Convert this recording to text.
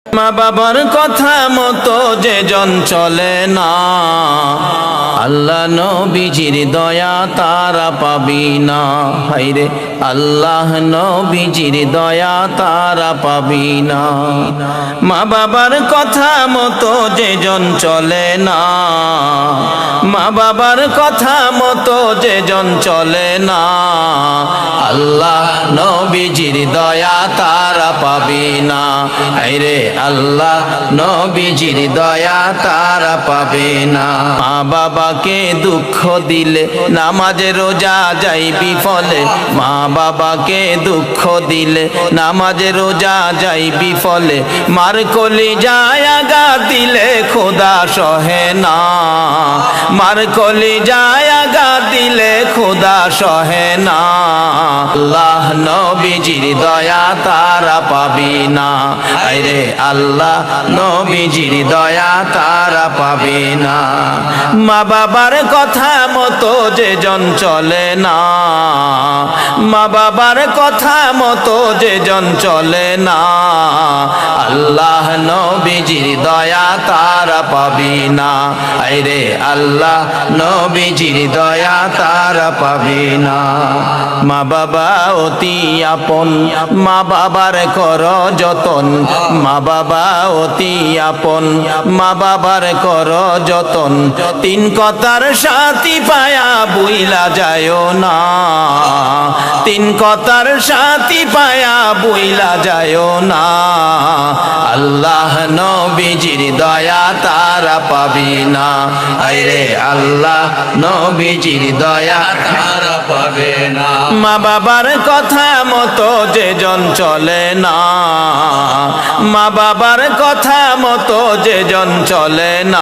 মা বাবার কথা মতো যে জন চলে না, আল্লাহ নবীজির দয়া তারা পাবি না। হায়রে আল্লাহ নবীজির দয়া তারা পাবি না। মা বাবার কথা মতো যে জন চলে না, মা বাবার কথা মতো যে জন চলে না, আল্লাহ নবীজির দয়া তারা পাবি না। হায়রে আল্লাহ নবীজির দয়া তারা পাবে না। মা বাবাকে দুঃখ দিলে নামাজে রোজা যাই বিফলে, মা বাবাকে দুঃখ দিলে নামাজে রোজা যাই বিফলে, মার কলি যায় আঘাত দিলে খোদা সহে না, মার কলি যায় আঘাত দিলে খোদা সহে না। আল্লাহ নবীজির দয়া তারা পাবি না। আরে আল্লাহ নবীজির দয়া তারা পাবে না। মা বাবার কথা মতো যে জন চলে না, মা বাবার কথা মতো যে জন চলে না, আল্লাহ নবীজির দয়া তারা পাবি না। আরে আল্লাহ নবীজির দয়া তারা পাবি না। মা বাবা অতি আপন, মা বাবার কর যতন, মা বাবা অতি আপন, মা বাবার কর যতন, তিন কথার সাথী পায়া বুইলা যায় না, তিন কথার সাথী পায়া বুইলা যায় না। আল্লাহ নবীজির দয়া তারা পাবি না। আরে আল্লাহ নবীজির দয়া তারা পাবে না। মা বাবার কথা মতো যে জন চলে না, মা বাবার কথা মতো যে জন চলে না।